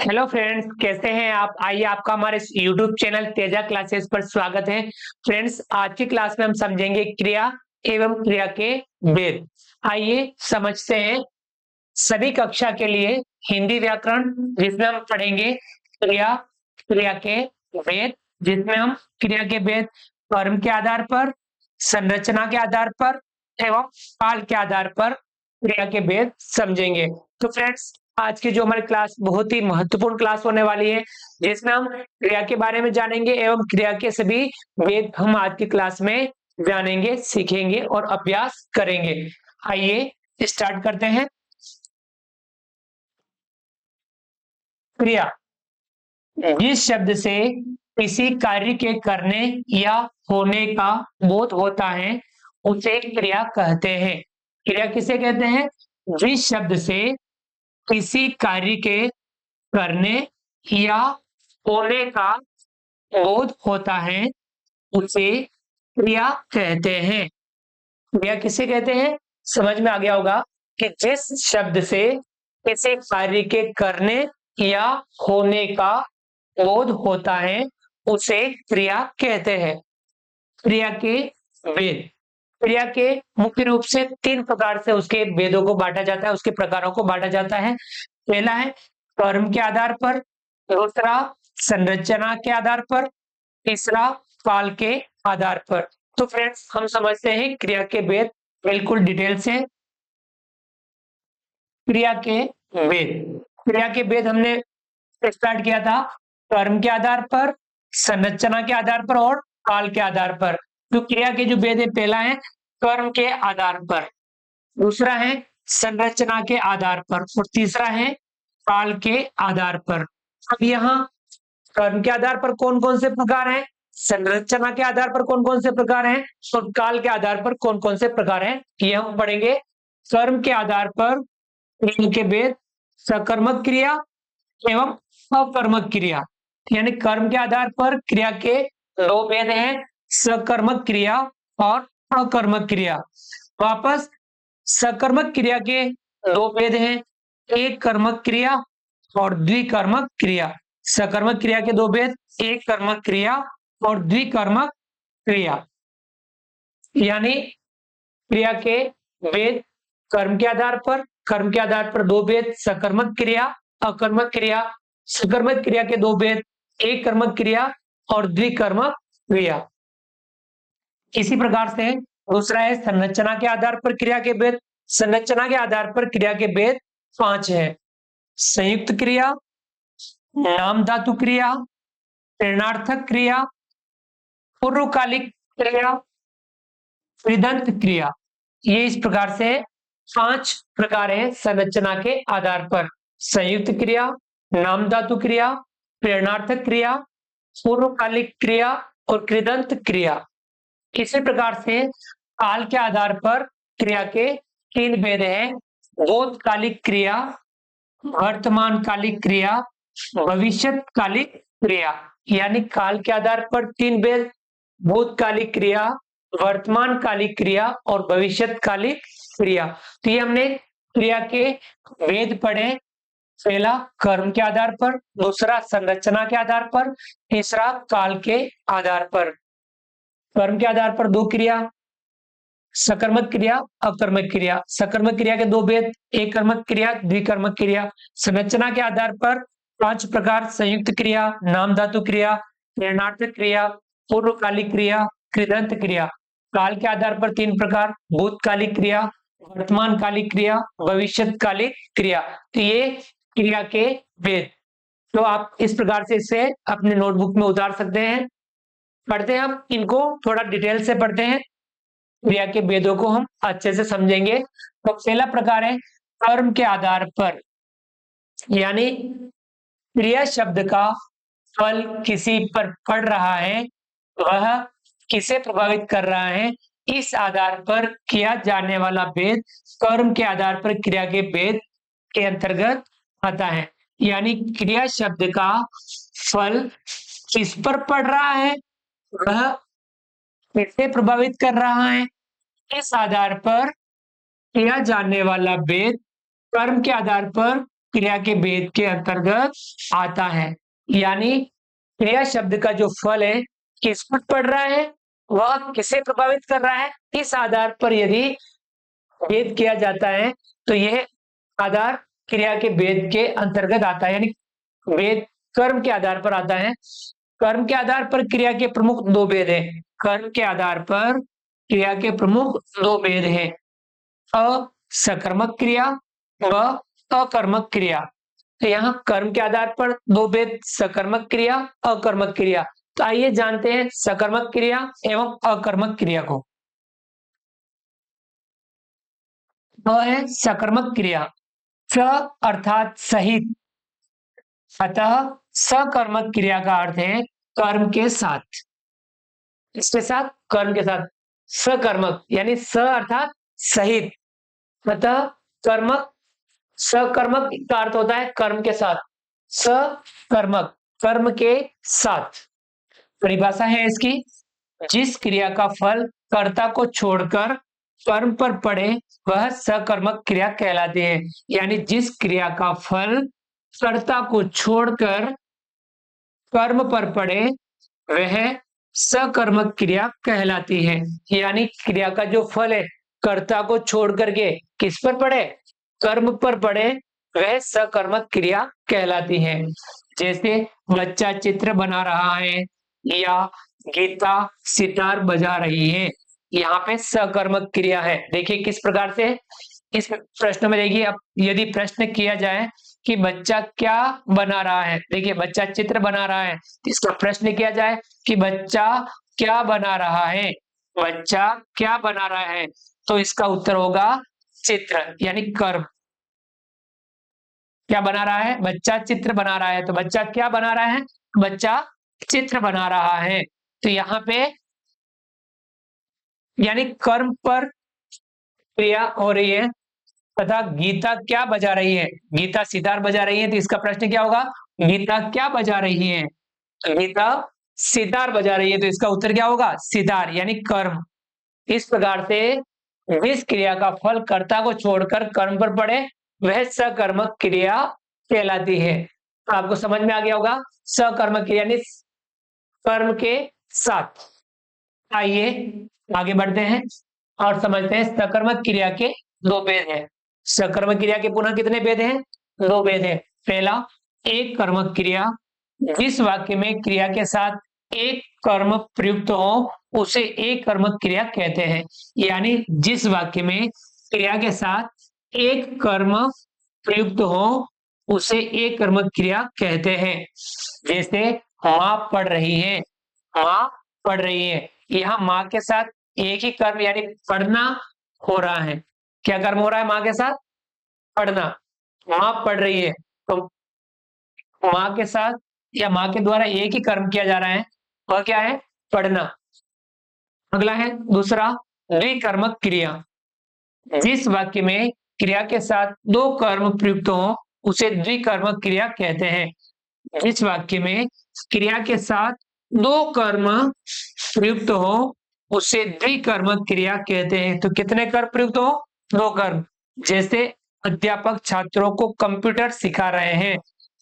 Hello friends, कैसे हैं आप? आइए, आपका हमारे यूट्यूब चैनल तेजा क्लासेस पर स्वागत है। फ्रेंड्स, आज की क्लास में हम समझेंगे क्रिया एवं क्रिया के भेद। आइए समझते हैं। सभी कक्षा के लिए हिंदी व्याकरण, जिसमें हम पढ़ेंगे क्रिया, क्रिया के भेद, जिसमें हम क्रिया के भेद कर्म के आधार पर, संरचना के आधार पर एवं काल के आधार पर क्रिया के भेद समझेंगे। तो फ्रेंड्स, आज की जो हमारी क्लास बहुत ही महत्वपूर्ण क्लास होने वाली है, जिसमें हम क्रिया के बारे में जानेंगे एवं क्रिया के सभी भेद हम आज की क्लास में जानेंगे, सीखेंगे और अभ्यास करेंगे। आइए स्टार्ट करते हैं। क्रिया जिस शब्द से किसी कार्य के करने या होने का बोध होता है, उसे क्रिया कहते हैं। क्रिया किसे कहते हैं? जिस शब्द से किसी कार्य के करने या होने का बोध होता है, उसे क्रिया कहते हैं। क्रिया किसे कहते हैं? समझ में आ गया होगा कि जिस शब्द से किसी कार्य के करने या होने का बोध होता है, उसे क्रिया कहते हैं। क्रिया के भेद। क्रिया के मुख्य रूप से तीन प्रकार से उसके भेदों को बांटा जाता है, उसके प्रकारों को बांटा जाता है। पहला है कर्म के आधार पर, दूसरा संरचना के आधार पर, तीसरा काल के आधार पर। तो फ्रेंड्स, हम समझते हैं क्रिया के भेद बिल्कुल डिटेल से। क्रिया के भेद। क्रिया के भेद हमने स्टार्ट किया था कर्म के आधार पर, संरचना के आधार पर और काल के आधार पर। तो क्रिया के जो भेद है, पहला है कर्म के आधार पर, दूसरा है संरचना के आधार पर और तीसरा है काल के आधार पर। अब यहाँ कर्म के आधार पर कौन कौन से प्रकार हैं, संरचना के आधार पर कौन कौन से प्रकार हैं और काल के आधार पर कौन कौन से प्रकार हैं, ये हम पढ़ेंगे। कर्म के आधार पर क्रिया के भेद: सकर्मक क्रिया एवं अकर्मक क्रिया। यानी कर्म के आधार पर क्रिया के दो भेद हैं, सकर्मक क्रिया और अकर्मक क्रिया। वापस सकर्मक क्रिया के दो भेद हैं, एक कर्मक क्रिया और द्विकर्मक क्रिया। सकर्मक क्रिया के दो भेद, एक कर्मक क्रिया और द्विकर्मक क्रिया। यानी क्रिया के भेद कर्म के आधार पर, कर्म के आधार पर दो भेद, सकर्मक क्रिया, अकर्मक क्रिया। सकर्मक क्रिया के दो भेद, एक कर्मक क्रिया और द्विकर्मक क्रिया। इसी प्रकार से दूसरा है संरचना के आधार पर क्रिया के भेद। संरचना के आधार पर क्रिया के भेद पांच है: संयुक्त क्रिया, नाम धातु क्रिया, प्रेरणार्थक क्रिया, पूर्वकालिक क्रिया, कृदंत क्रिया। ये इस प्रकार से पांच प्रकार हैं संरचना के आधार पर: संयुक्त क्रिया, नाम धातु क्रिया, प्रेरणार्थक क्रिया, पूर्वकालिक क्रिया और कृदंत क्रिया। इसी प्रकार से काल के आधार पर क्रिया के तीन भेद हैं: भूतकालिक क्रिया, वर्तमान कालिक क्रिया, भविष्यकालिक क्रिया। यानी काल के आधार पर तीन भेद: भूतकालिक क्रिया, वर्तमान कालिक क्रिया और भविष्यकालिक क्रिया। तो ये हमने क्रिया के भेद पढ़े। पहला कर्म के आधार पर, दूसरा संरचना के आधार पर, तीसरा काल के आधार पर। कर्म के आधार पर दो क्रिया, सकर्मक क्रिया, अकर्मक क्रिया। सकर्मक क्रिया के दो भेद, एक कर्मक क्रिया, द्विकर्मक क्रिया। संरचना के आधार पर पांच प्रकार: संयुक्त क्रिया, नाम धातु क्रिया, प्रेरणार्थक क्रिया, पूर्वकालिक क्रिया, कृदंत क्रिया। काल के आधार पर तीन प्रकार: भूतकालिक क्रिया, वर्तमान कालिक क्रिया, भविष्यकालिक क्रिया। तो ये क्रिया के भेद। तो आप इस प्रकार से इसे अपने नोटबुक में उतार सकते हैं। पढ़ते हैं, हम इनको थोड़ा डिटेल से पढ़ते हैं, क्रिया के भेदों को हम अच्छे से समझेंगे। तो पहला प्रकार है कर्म के आधार पर। यानी क्रिया शब्द का फल किसी पर पड़ रहा है, वह किसे प्रभावित कर रहा है, इस आधार पर किया जाने वाला भेद कर्म के आधार पर क्रिया के भेद के अंतर्गत आता है। यानी क्रिया शब्द का फल किस पर पड़ रहा है, वह किसे प्रभावित कर रहा है, इस आधार पर किया जाने वाला भेद कर्म के आधार पर क्रिया के भेद के अंतर्गत आता है। यानी क्रिया शब्द का जो फल है किस पर पड़ रहा है, वह किसे प्रभावित कर रहा है, इस आधार पर यदि भेद किया जाता है तो यह आधार क्रिया के भेद के अंतर्गत आता है। यानी भेद कर्म के आधार पर आता है। कर्म के आधार पर क्रिया के प्रमुख दो भेद हैं। कर्म के आधार पर क्रिया के प्रमुख दो भेद हैं, असकर्मक क्रिया व अकर्मक क्रिया। तो यहाँ कर्म के आधार पर दो भेद, सकर्मक क्रिया, अकर्मक क्रिया। तो आइए जानते हैं सकर्मक क्रिया एवं अकर्मक क्रिया को। है सकर्मक क्रिया, स अर्थात सहित, अतः सकर्मक क्रिया का अर्थ है कर्म के साथ, इसके साथ, कर्म के साथ। सकर्मक यानी स अर्थात सहित, अतः कर्मक, सकर्मक का अर्थ होता है कर्म के साथ, सकर्मक कर्म के साथ। परिभाषा है इसकी, जिस क्रिया का फल कर्ता को छोड़कर कर्म पर पड़े वह सकर्मक क्रिया कहलाती है। यानी जिस क्रिया का फल कर्ता को छोड़कर कर्म पर पड़े वह सकर्मक क्रिया कहलाती है। यानी क्रिया का जो फल है कर्ता को छोड़ करके किस पर पड़े, कर्म पर पड़े, वह सकर्मक क्रिया कहलाती है। जैसे बच्चा चित्र बना रहा है या गीता सितार बजा रही है, यहाँ पे सकर्मक क्रिया है। देखिए किस प्रकार से इस प्रश्न में, देखिए अब यदि प्रश्न किया जाए कि बच्चा क्या बना रहा है, देखिए बच्चा चित्र बना रहा है, तो इसका प्रश्न किया जाए कि बच्चा क्या बना रहा है, बच्चा क्या बना रहा है, तो इसका उत्तर होगा चित्र, यानी कर्म। क्या बना रहा है, बच्चा चित्र बना रहा है, तो बच्चा क्या बना रहा है, बच्चा चित्र बना रहा है। तो यहाँ पे यानी कर्म पर क्रिया हो रही है। तथा गीता क्या बजा रही है, गीता सितार बजा रही है, तो इसका प्रश्न क्या होगा, गीता क्या बजा रही है, गीता सितार बजा रही है, तो इसका उत्तर क्या होगा, सितार, यानी कर्म। इस प्रकार से जिस क्रिया का फल कर्ता को छोड़कर कर्म पर पड़े वह सकर्मक क्रिया कहलाती है। तो आपको समझ में आ गया होगा, सकर्मक क्रिया यानी कर्म के साथ। आइए आगे बढ़ते हैं और समझते हैं सकर्मक क्रिया के दो भेद हैं। सकर्मक क्रिया के पुनः कितने भेद हैं, दो भेद हैं। पहला, एक कर्मक क्रिया, जिस वाक्य में क्रिया के साथ एक कर्म प्रयुक्त हो उसे एक कर्मक क्रिया कहते हैं। यानी जिस वाक्य में क्रिया के साथ एक कर्म प्रयुक्त हो उसे एक कर्मक क्रिया कहते हैं। जैसे माँ पढ़ रही है, माँ पढ़ रही है, यहाँ माँ के साथ एक ही कर्म यानी पढ़ना हो रहा है। क्या कर्म हो रहा है माँ के साथ, पढ़ना। माँ पढ़ रही है तो माँ के साथ या माँ के द्वारा एक ही कर्म किया जा रहा है, वह क्या है, पढ़ना। अगला है दूसरा, द्विकर्मक क्रिया, जिस वाक्य में क्रिया के साथ दो कर्म प्रयुक्त हो उसे द्विकर्मक क्रिया कहते हैं। जिस वाक्य में क्रिया के साथ दो कर्म प्रयुक्त हो उसे द्विकर्मक क्रिया कहते हैं। तो कितने कर्म प्रयुक्त हो, दो कर्म। जैसे अध्यापक छात्रों को कंप्यूटर सिखा रहे हैं,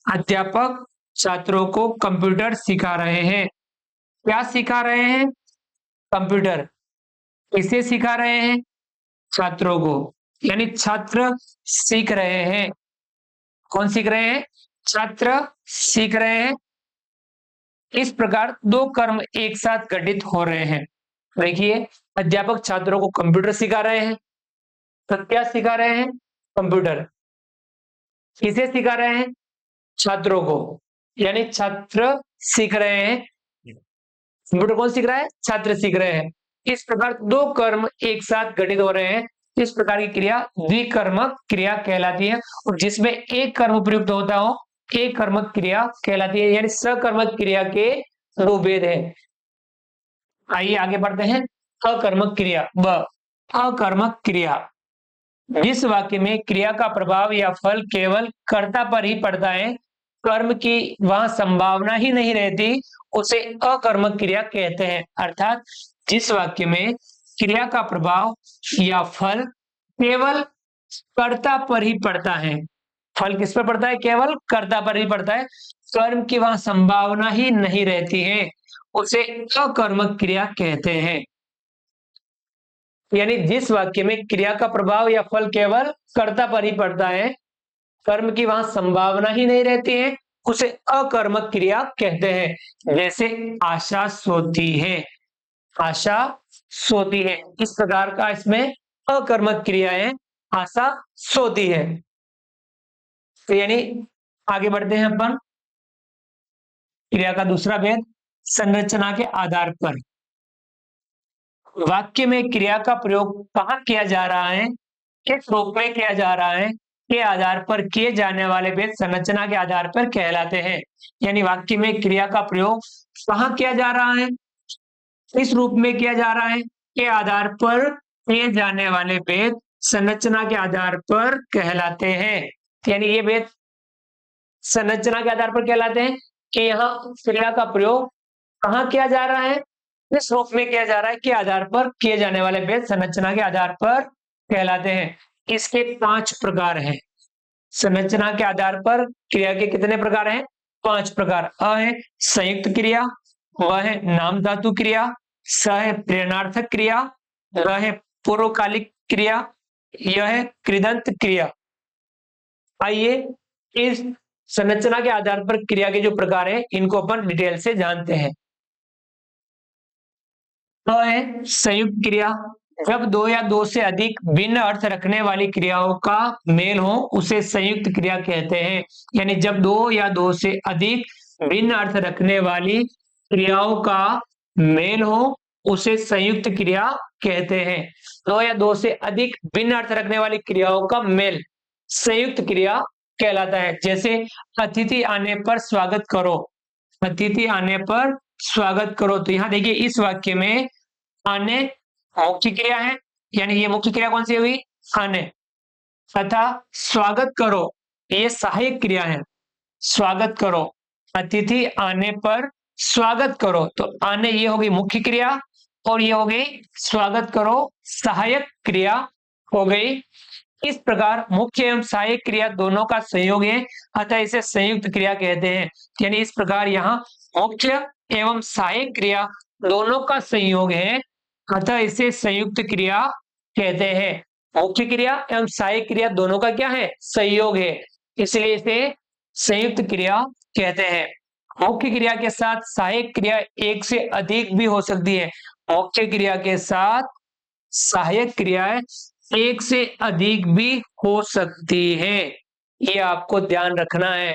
अध्यापक छात्रों को कंप्यूटर सिखा रहे हैं। क्या सिखा रहे हैं, कंप्यूटर। किसे सिखा रहे हैं, छात्रों को, यानी छात्र सीख रहे हैं। कौन सीख रहे हैं, छात्र सीख रहे हैं। इस प्रकार दो कर्म एक साथ घटित हो रहे हैं। देखिए अध्यापक छात्रों को कंप्यूटर सिखा रहे हैं, तो क्या सिखा रहे हैं, कंप्यूटर। किसे सिखा रहे हैं, छात्रों को, यानी छात्र सीख रहे हैं। कंप्यूटर कौन सीख रहा है, छात्र सीख रहे हैं। इस प्रकार दो कर्म एक साथ घटित हो रहे हैं, इस प्रकार की क्रिया द्विकर्मक क्रिया कहलाती है। और जिसमें एक कर्म प्रयुक्त होता हो एक कर्मक क्रिया कहलाती है। यानी सकर्मक क्रिया के दो भेद है। आइए आगे बढ़ते हैं, अकर्मक क्रिया। अकर्मक क्रिया, जिस वाक्य में क्रिया का प्रभाव या फल केवल कर्ता पर ही पड़ता है, कर्म की वहां संभावना ही नहीं रहती, उसे अकर्मक क्रिया कहते हैं। अर्थात जिस वाक्य में क्रिया का प्रभाव या फल केवल कर्ता पर ही पड़ता है, फल किस पर पड़ता है? केवल कर्ता पर ही पड़ता है। कर्म की वहां संभावना ही नहीं रहती है, उसे अकर्मक क्रिया कहते हैं। यानी जिस वाक्य में क्रिया का प्रभाव या फल केवल कर्ता पर ही पड़ता है, कर्म की वहां संभावना ही नहीं रहती है, उसे अकर्मक क्रिया कहते हैं। जैसे आशा सोती है, आशा सोती है, इस प्रकार का इसमें अकर्मक क्रिया है, आशा सोती है। तो यानी आगे बढ़ते हैं अपन, क्रिया का दूसरा भेद, संरचना के आधार पर। वाक्य में क्रिया का प्रयोग कहाँ किया जा रहा है, किस रूप में किया जा रहा है, के आधार पर किए जाने वाले भेद संरचना के आधार पर कहलाते हैं। यानी वाक्य में क्रिया का प्रयोग कहाँ किया जा रहा है, इस रूप में किया जा रहा है, के आधार पर किए जाने वाले भेद संरचना के आधार पर कहलाते हैं। यानी ये भेद संरचना के आधार पर कहलाते हैं कि यहाँ क्रिया का प्रयोग कहाँ किया जा रहा है, किस रूप में किया जा रहा है, के आधार पर किए जाने वाले भेद संरचना के आधार पर कहलाते हैं। इसके 5 प्रकार हैं। संरचना के आधार पर क्रिया के कितने प्रकार हैं? 5 प्रकार। अ है संयुक्त क्रिया, व है नाम धातु क्रिया, स है प्रेरणार्थक क्रिया, र है पूर्वकालिक क्रिया, यह है कृदंत क्रिया। आइए इस संरचना के आधार पर क्रिया के जो प्रकार है इनको अपन डिटेल से जानते हैं। तो है संयुक्त क्रिया, जब दो या दो से अधिक भिन्न अर्थ रखने वाली क्रियाओं का मेल हो उसे संयुक्त क्रिया कहते हैं। यानी जब दो या दो से अधिक भिन्न अर्थ रखने वाली क्रियाओं का मेल हो उसे संयुक्त क्रिया कहते हैं। दो या दो से अधिक भिन्न अर्थ रखने वाली क्रियाओं का मेल संयुक्त क्रिया कहलाता है। जैसे अतिथि आने पर स्वागत करो, अतिथि आने पर स्वागत करो। तो यहां देखिए इस वाक्य में आने मुख्य क्रिया है, यानी ये मुख्य क्रिया कौन सी हुई? आने। तथा स्वागत करो ये सहायक क्रिया है, स्वागत करो, अतिथि आने पर स्वागत करो। तो आने ये हो गई मुख्य क्रिया और ये हो गई स्वागत करो सहायक क्रिया हो गई। इस प्रकार मुख्य एवं सहायक क्रिया दोनों का संयोग है, अतः इसे संयुक्त क्रिया कहते हैं। यानी इस प्रकार यहाँ मुख्य एवं सहायक क्रिया दोनों का संयोग है, अतः इसे संयुक्त क्रिया कहते हैं। मुख्य क्रिया एवं सहायक क्रिया दोनों का क्या है? संयोग है, इसलिए इसे संयुक्त क्रिया कहते हैं। मुख्य क्रिया के साथ सहायक क्रिया एक से अधिक भी हो सकती है। मुख्य क्रिया के साथ सहायक क्रियाएं एक से अधिक भी हो सकती है, ये आपको ध्यान रखना है।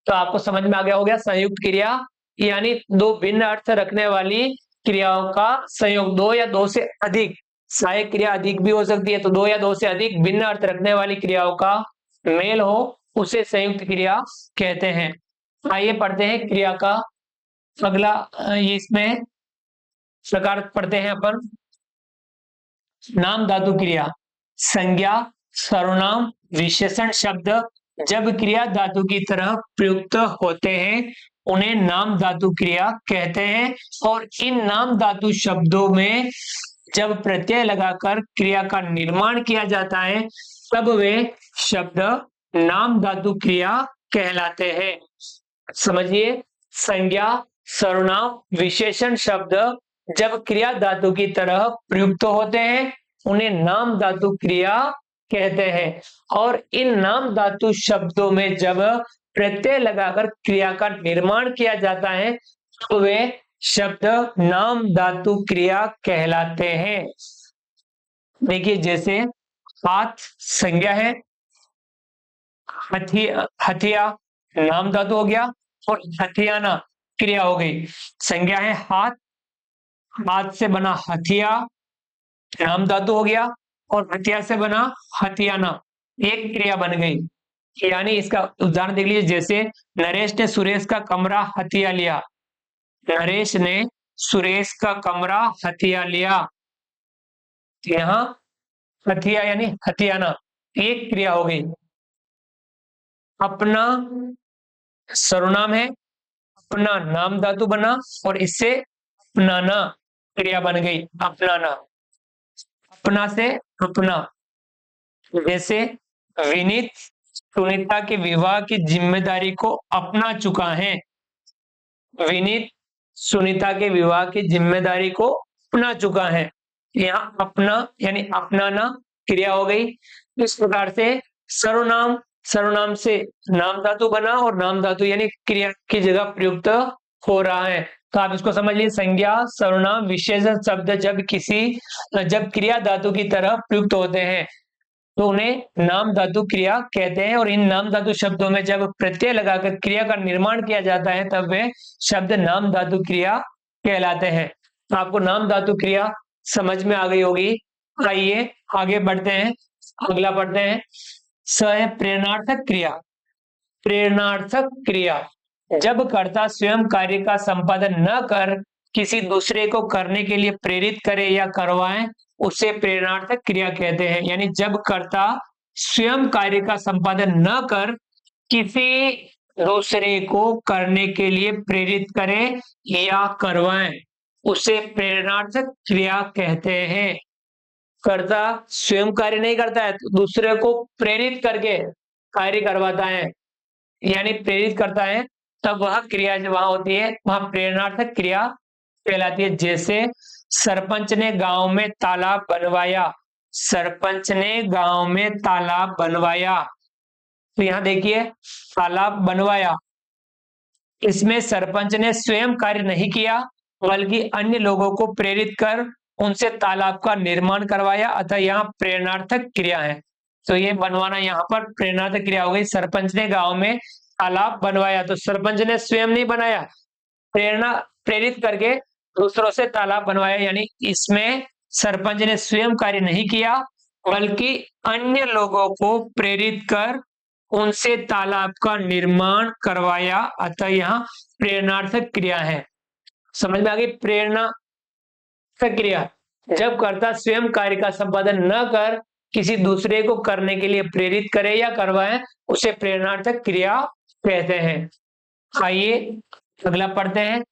तो आपको समझ में आ गया हो गया संयुक्त क्रिया यानी दो भिन्न अर्थ रखने वाली क्रियाओं का संयोग। दो या दो से अधिक, सहायक क्रिया अधिक भी हो सकती है, तो दो या दो से अधिक भिन्न अर्थ रखने वाली क्रियाओं का मेल हो उसे संयुक्त क्रिया कहते हैं। आइए पढ़ते हैं क्रिया का अगला, ये इसमें प्रकार पढ़ते हैं अपन। नाम धातु क्रिया, संज्ञा सर्वनाम विशेषण शब्द जब क्रिया धातु की तरह प्रयुक्त होते हैं उन्हें नाम धातु क्रिया कहते हैं। और इन नाम धातु शब्दों में जब प्रत्यय लगाकर क्रिया का निर्माण किया जाता है तब वे शब्द नाम धातु क्रिया कहलाते हैं। समझिए, संज्ञा सर्वनाम विशेषण शब्द जब क्रिया धातु की तरह प्रयुक्त होते हैं उन्हें नाम धातु क्रिया कहते हैं। और इन नाम धातु शब्दों में जब प्रत्यय लगाकर क्रिया का निर्माण किया जाता है तो वे शब्द नाम धातु क्रिया कहलाते हैं। देखिए जैसे हाथ संज्ञा है, हथिया नाम धातु हो गया और हथियाना क्रिया हो गई। संज्ञा है हाथ, हाथ से बना हथिया नाम धातु हो गया और हथिया से बना हथियाना एक क्रिया बन गई। यानी इसका उदाहरण देख लीजिए, जैसे नरेश ने सुरेश का कमरा हथिया लिया, नरेश ने सुरेश का कमरा हथिया लिया। यहां हथिया यानी हथियाना एक क्रिया हो गई। अपना सर्वनाम है, अपना नाम धातु बना और इससे अपनाना क्रिया बन गई, अपनाना। अपना से अपना, जैसे विनीत सुनीता के विवाह की जिम्मेदारी को अपना चुका है। विनीत सुनीता के विवाह की जिम्मेदारी को अपना चुका है। यहाँ अपना यानी अपनाना क्रिया हो गई। इस प्रकार से सर्वनाम, सर्वनाम से नाम धातु बना और नाम धातु यानी क्रिया की जगह प्रयुक्त हो रहा है। तो आप इसको समझ लीजिए, संज्ञा सर्वनाम विशेषण शब्द जब क्रिया धातु की तरह प्रयुक्त होते हैं तो उन्हें नाम धातु क्रिया कहते हैं। और इन नाम धातु शब्दों में जब प्रत्यय लगाकर क्रिया का निर्माण किया जाता है तब वे शब्द नाम धातु क्रिया कहलाते हैं। तो आपको नाम धातु क्रिया समझ में आ गई होगी। आइए आगे बढ़ते हैं, अगला पढ़ते हैं। स है प्रेरणार्थक क्रिया। प्रेरणार्थक क्रिया जब कर्ता स्वयं कार्य का संपादन न कर किसी दूसरे को करने के लिए प्रेरित करे या करवाए उसे प्रेरणार्थक क्रिया कहते हैं। यानी जब कर्ता स्वयं कार्य का संपादन न कर किसी दूसरे को करने के लिए प्रेरित करे या करवाए उसे प्रेरणार्थक क्रिया कहते हैं। कर्ता स्वयं कार्य नहीं करता है तो दूसरे को प्रेरित करके कार्य करवाता है यानी प्रेरित करता है, तब वह क्रिया जो वहां होती है वहां प्रेरणार्थक क्रिया कहलाती है। जैसे सरपंच ने गांव में तालाब बनवाया। सरपंच ने गांव में तालाब बनवाया, तो यहां देखिए तालाब बनवाया, इसमें सरपंच ने स्वयं कार्य नहीं किया बल्कि अन्य लोगों को प्रेरित कर उनसे तालाब का निर्माण करवाया, अतः यहाँ प्रेरणार्थक क्रिया है। तो ये बनवाना यहाँ पर प्रेरणार्थक क्रिया हो गई। सरपंच ने गांव में तालाब बनवाया, तो सरपंच ने स्वयं नहीं बनाया, प्रेरित करके दूसरों से तालाब बनवाया, यानी इसमें सरपंच ने स्वयं कार्य नहीं किया बल्कि अन्य लोगों को प्रेरित कर उनसे तालाब का निर्माण करवाया, अतः यहाँ प्रेरणार्थक क्रिया है। समझ में आ गई? प्रेरणार्थक क्रिया जब कर्ता स्वयं कार्य का संपादन न कर किसी दूसरे को करने के लिए प्रेरित करे या करवाए उसे प्रेरणार्थक क्रिया कहते हैं। आइए अगला पढ़ते हैं।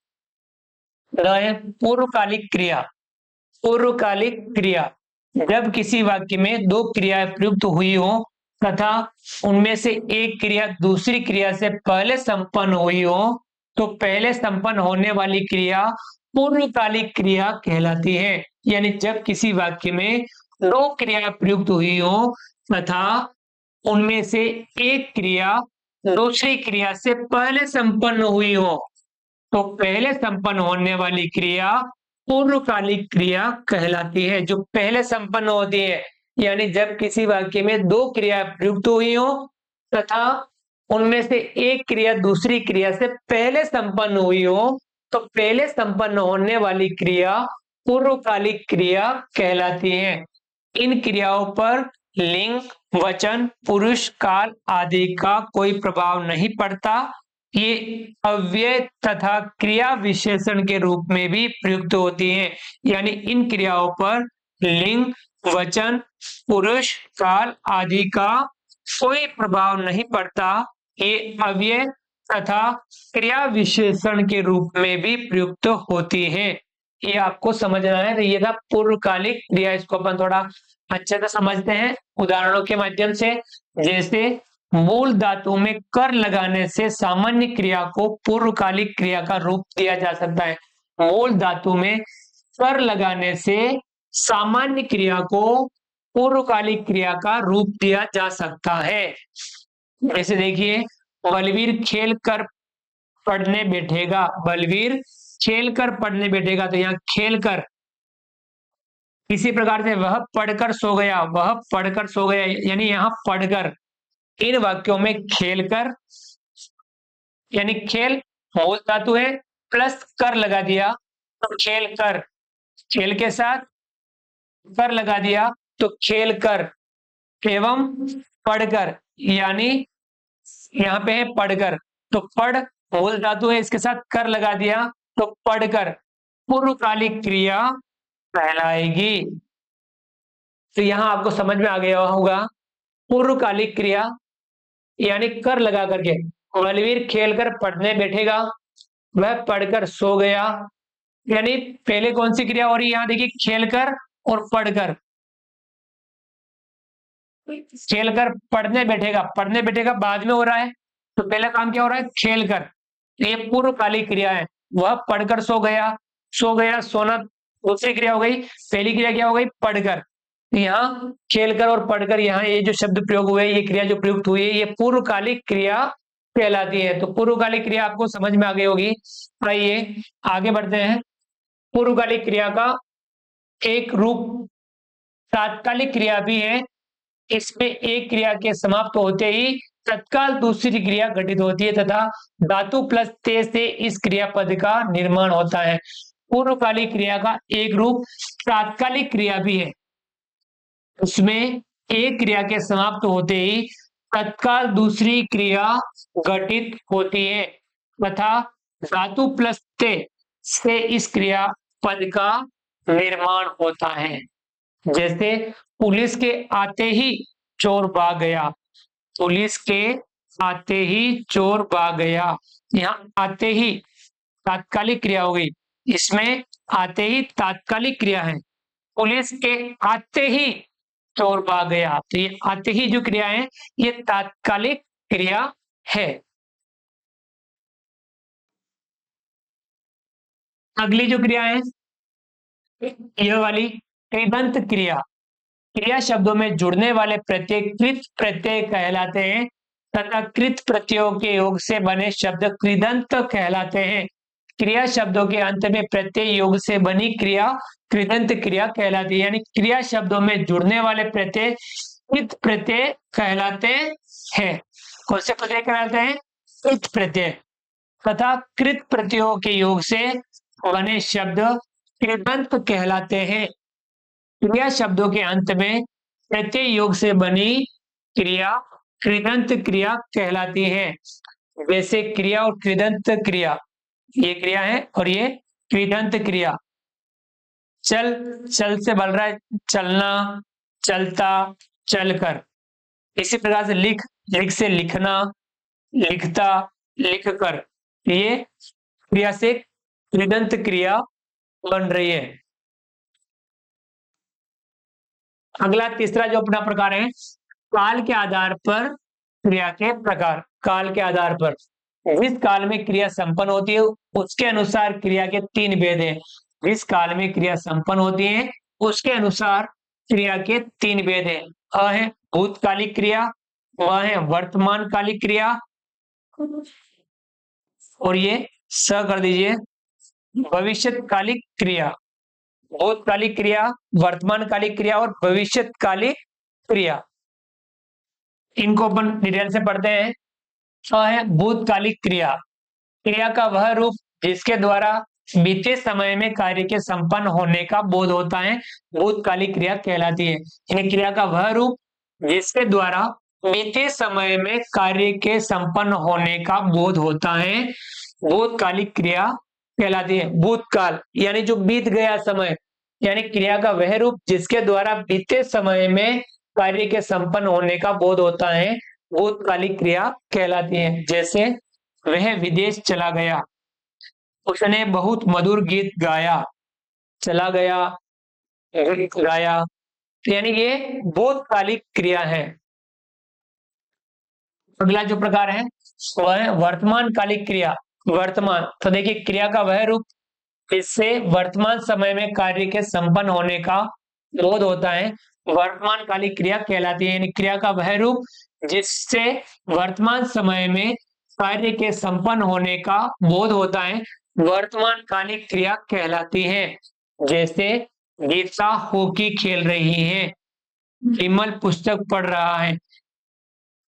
पूर्वकालिक क्रिया। पूर्वकालिक क्रिया जब किसी वाक्य में दो क्रियाएं प्रयुक्त हुई हो तथा उनमें से एक क्रिया दूसरी क्रिया से पहले संपन्न हुई हो तो पहले संपन्न होने वाली क्रिया पूर्वकालिक क्रिया कहलाती है। यानी जब किसी वाक्य में दो क्रियाएं प्रयुक्त हुई हो तथा उनमें से एक क्रिया दूसरी क्रिया से पहले संपन्न हुई हो तो पहले संपन्न होने वाली क्रिया पूर्वकालिक क्रिया कहलाती है। जो पहले संपन्न होती है यानी जब किसी वाक्य में दो क्रिया प्रयुक्त हुई हो तथा उनमें से एक क्रिया दूसरी क्रिया से पहले संपन्न हुई हो तो पहले संपन्न होने वाली क्रिया पूर्वकालिक क्रिया कहलाती है। इन क्रियाओं पर लिंग, वचन, पुरुष, काल आदि का कोई प्रभाव नहीं पड़ता। ये अव्यय तथा क्रिया विशेषण के रूप में भी प्रयुक्त होती हैं। यानी इन क्रियाओं पर लिंग, वचन, पुरुष, काल आदि का कोई प्रभाव नहीं पड़ता। ये अव्यय तथा क्रिया विशेषण के रूप में भी प्रयुक्त होती है। ये आपको समझना है। तो ये था पूर्वकालिक क्रिया। इसको अपन थोड़ा अच्छे से समझते हैं उदाहरणों के माध्यम से। जैसे मूल धातु में कर लगाने से सामान्य क्रिया को पूर्वकालिक क्रिया का रूप दिया जा सकता है। मूल धातु में कर लगाने से सामान्य क्रिया को पूर्वकालिक क्रिया का रूप दिया जा सकता है। जैसे देखिए, बलवीर खेल कर पढ़ने बैठेगा। बलवीर खेल कर पढ़ने बैठेगा, तो यहाँ खेल कर इसी प्रकार से वह पढ़कर सो गया। वह पढ़कर सो गया यानी यहाँ पढ़कर। इन वाक्यों में खेलकर यानी खेल मूल धातु है प्लस कर लगा दिया तो खेल कर, खेल के साथ कर लगा दिया तो खेल कर एवं पढ़कर, यानी यहाँ पे है पढ़कर तो पढ़ मूल धातु है इसके साथ कर लगा दिया तो पढ़कर पूर्वकालिक क्रिया कहलाएगी। तो यहां आपको समझ में आ गया होगा पूर्वकालिक क्रिया यानी कर लगा करके। बलवीर खेलकर पढ़ने बैठेगा, वह पढ़कर सो गया, यानी पहले कौन सी क्रिया हो रही है यहाँ देखिए खेलकर और पढ़कर। खेल कर पढ़ने बैठेगा, पढ़ने बैठेगा बाद में हो रहा है, तो पहला काम क्या हो रहा है, खेल कर। ये पूर्वकालिक क्रिया है। वह पढ़कर सो गया, सो गया, सोना दूसरी क्रिया हो गई। पहली क्रिया क्या हो गई, पढ़कर। यहाँ खेलकर और पढ़कर, यहाँ ये जो शब्द प्रयोग हुए, ये क्रिया जो प्रयुक्त हुई है, ये पूर्वकालिक क्रिया कहलाती है। तो पूर्वकालिक क्रिया आपको समझ में आ गई होगी। आइए आगे बढ़ते हैं। पूर्वकालिक क्रिया का एक रूप तात्कालिक क्रिया भी है। इसमें एक क्रिया के समाप्त होते ही तत्काल दूसरी क्रिया घटित होती है तथा धातु प्लस ते से इस क्रियापद का निर्माण होता है। पूर्वकालिक क्रिया का एक रूप तात्कालिक क्रिया भी है। उसमें एक क्रिया के समाप्त होते ही तत्काल दूसरी क्रिया घटित होती है तथा धातु प्लस ते से इस क्रियापद का निर्माण होता है। जैसे पुलिस के आते ही चोर भाग गया, पुलिस के आते ही चोर भाग गया। यहाँ आते ही तात्कालिक क्रिया हो गई, इसमें आते ही तात्कालिक क्रिया है। पुलिस के आते ही चोर भाग गया, तो ये आते ही जो क्रिया है ये तात्कालिक क्रिया है। अगली जो क्रिया है यह वाली कृदंत क्रिया। क्रिया शब्दों में जुड़ने वाले प्रत्यय कृत प्रत्यय कहलाते हैं तथा कृत प्रत्ययों के योग से बने शब्द कृदंत कहलाते हैं। क्रिया शब्दों के अंत में प्रत्यय योग से बनी क्रिया कृदंत क्रिया कहलाती है। यानी क्रिया शब्दों में जुड़ने वाले प्रत्यय कृत प्रत्यय कहलाते हैं। कौन से प्रत्यय कहलाते हैं, कृत प्रत्यय। तथा कृत प्रत्ययों के योग से बने शब्द कृदंत कहलाते हैं। क्रिया शब्दों के अंत में प्रत्यय योग से बनी क्रिया कृदंत क्रिया कहलाती है। वैसे क्रिया और कृदंत क्रिया, ये क्रिया है और ये कृदंत क्रिया। चल, चल से बन रहा है चलना, चलता, चलकर। इसी प्रकार से लिख, लिख से लिखना, लिखता, लिखकर। ये क्रिया से कृदंत क्रिया बन रही है। अगला तीसरा जो अपना प्रकार है, काल के आधार पर क्रिया के प्रकार। काल के आधार पर जिस काल में क्रिया संपन्न होती है उसके अनुसार क्रिया के तीन भेद हैं। जिस काल में क्रिया संपन्न होती है उसके अनुसार क्रिया के तीन भेद हैं। अ है भूतकालिक क्रिया, वह है वर्तमान कालिक क्रिया, और ये स कर दीजिए भविष्यकालिक क्रिया। भूतकालिक क्रिया, वर्तमानकालिक क्रिया और भविष्यकालिक क्रिया, इनको अपन डिटेल से पढ़ते हैं। है भूतकालिक क्रिया। क्रिया का वह रूप जिसके द्वारा बीते समय में कार्य के संपन्न होने का बोध होता है भूतकालिक क्रिया कहलाती है। यानी क्रिया का वह रूप जिसके द्वारा बीते समय में कार्य के संपन्न होने का बोध होता है भूतकालिक क्रिया कहलाती है। भूतकाल यानी जो बीत गया समय, यानी क्रिया का वह रूप जिसके द्वारा बीते समय में कार्य के संपन्न होने का बोध होता है भूतकालिक क्रिया कहलाती है। जैसे वह विदेश चला गया, उसने बहुत मधुर गीत गाया, चला गया, गाया, तो यानी ये भूतकालिक क्रिया है। अगला जो प्रकार है वह है वर्तमान कालिक क्रिया। वर्तमान, तो देखिए क्रिया का वह रूप इससे वर्तमान समय में कार्य के संपन्न होने का बोध होता है वर्तमान कालिक क्रिया कहलाती है। यानी क्रिया का वह रूप जिससे वर्तमान समय में कार्य के संपन्न होने का बोध होता है वर्तमान कालिक क्रिया कहलाती है। जैसे गीता हॉकी खेल रही है, विमल पुस्तक पढ़ रहा है,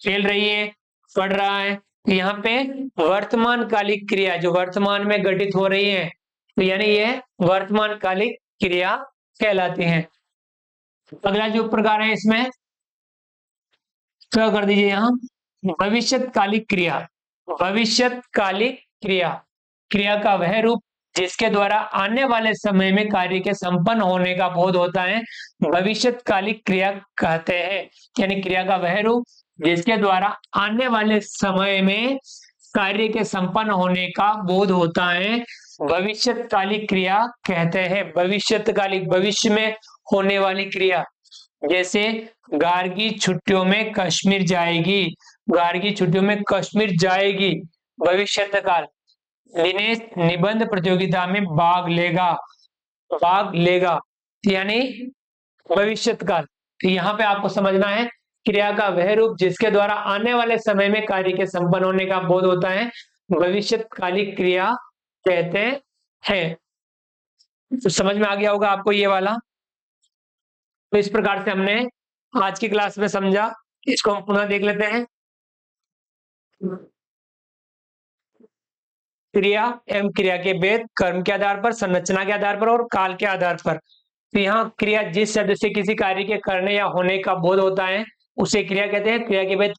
खेल रही है, पढ़ रहा है। यहाँ पे वर्तमान कालिक क्रिया जो वर्तमान में घटित हो रही है, तो यानी ये वर्तमान कालिक क्रिया कहलाती है। अगला जो प्रकार है इसमें क्या कर दीजिए, यहाँ भविष्यकालिक क्रिया। भविष्यकालिक क्रिया, क्रिया का वह रूप जिसके द्वारा आने वाले समय में कार्य के संपन्न होने का बोध होता है भविष्यकालिक क्रिया कहते हैं। यानी क्रिया का वह रूप जिसके द्वारा आने वाले समय में कार्य के संपन्न होने का बोध होता है भविष्यकालिक क्रिया कहते हैं। भविष्यकालिक, भविष्य में होने वाली क्रिया, जैसे गार्गी छुट्टियों में कश्मीर जाएगी, गार्गी छुट्टियों में कश्मीर जाएगी। भविष्यत काल, दिनेश निबंध प्रतियोगिता में भाग लेगा, भाग लेगा, यानी भविष्यत काल। तो यहाँ पे आपको समझना है क्रिया का वह रूप जिसके द्वारा आने वाले समय में कार्य के संपन्न होने का बोध होता है, भविष्यकालिक क्रिया कहते हैं। तो समझ में आ गया होगा आपको ये वाला। तो इस प्रकार से हमने आज की क्लास में समझा, इसको हम पुनः देख लेते हैं। क्रिया एवं क्रिया के भेद कर्म के आधार पर, संरचना के आधार पर और काल के आधार पर। तो यहाँ क्रिया जिस शब्द से किसी कार्य के करने या होने का बोध होता है उसे क्रिया कहते हैं। क्रिया के भेद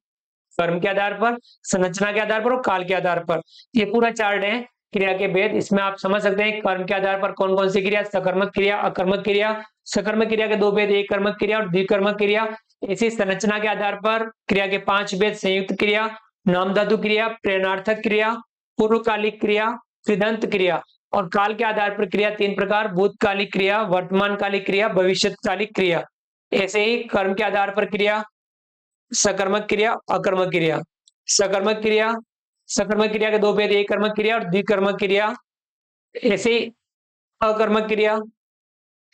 कर्म के आधार पर, संरचना के आधार पर और काल के आधार पर। ये पूरा चार्ट है क्रिया के भेद। इसमें आप समझ सकते हैं कर्म के आधार पर कौन कौन सी क्रिया, सकर्मक क्रिया, अकर्मक क्रिया। सकर्मक क्रिया के दो भेद, एक कर्मक क्रिया और द्विकर्मक क्रिया। इसी संरचना के आधार पर क्रिया के 5 भेद, संयुक्त क्रिया, नाम धातु क्रिया, प्रेरणार्थक क्रिया, पूर्वकालिक क्रिया, सिद्धांत क्रिया। और काल के आधार पर क्रिया 3 प्रकार, भूतकालिक क्रिया, वर्तमानकालिक क्रिया, भविष्यकालिक क्रिया। ऐसे ही कर्म के आधार पर क्रिया, सकर्मक क्रिया, अकर्मक क्रिया। सकर्मक क्रिया, सकर्मक क्रिया के दो भेद, एक कर्मक क्रिया और द्विकर्मक क्रिया। ऐसे ही अकर्मक क्रिया,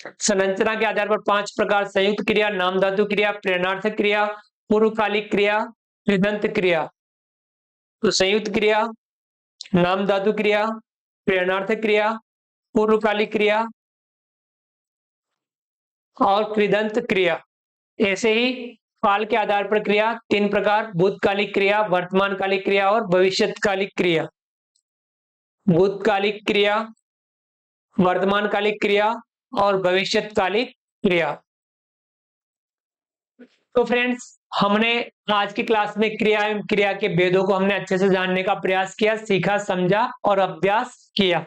संरचना के आधार पर 5 प्रकार, संयुक्त क्रिया, नाम धातु क्रिया, प्रेरणार्थक क्रिया, पूर्वकालिक क्रिया, कृदंत क्रिया। तो संयुक्त क्रिया, नाम धातु क्रिया, प्रेरणार्थक क्रिया, पूर्वकालिक क्रिया और कृदंत क्रिया। ऐसे ही काल के आधार पर क्रिया 3 प्रकार, भूतकालिक क्रिया, वर्तमानकालिक क्रिया और भविष्यकालिक क्रिया। भूतकालिक क्रिया, वर्तमानकालिक क्रिया और भविष्यकालिक क्रिया। तो फ्रेंड्स, हमने आज की क्लास में क्रिया एवं क्रिया के भेदों को हमने अच्छे से जानने का प्रयास किया, सीखा, समझा और अभ्यास किया।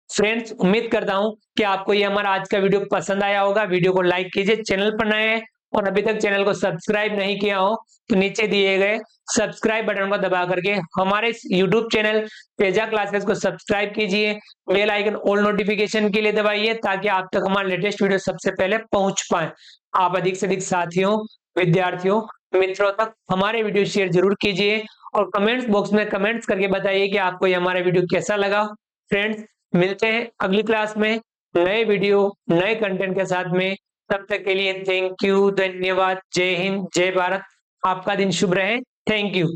फ्रेंड्स, उम्मीद करता हूं कि आपको ये हमारा आज का वीडियो पसंद आया होगा। वीडियो को लाइक कीजिए, चैनल पर नए हैं और अभी तक चैनल को सब्सक्राइब नहीं किया हो तो नीचे दिए गए सब्सक्राइब बटन को दबा करके हमारे यूट्यूब चैनल तेजा क्लासेस को सब्सक्राइब कीजिए। बेल आइकन ऑल नोटिफिकेशन के लिए दबाइए ताकि आप तक हमारा लेटेस्ट वीडियो सबसे पहले पहुंच पाए। आप अधिक से अधिक साथियों, विद्यार्थियों, मित्रों तक हमारे वीडियो शेयर जरूर कीजिए और कमेंट्स बॉक्स में कमेंट्स करके बताइए कि आपको ये हमारा वीडियो कैसा लगा। फ्रेंड्स, मिलते हैं अगली क्लास में नए वीडियो, नए कंटेंट के साथ में। तब तक के लिए थैंक यू, धन्यवाद, जय हिंद, जय भारत। आपका दिन शुभ रहे। Thank you.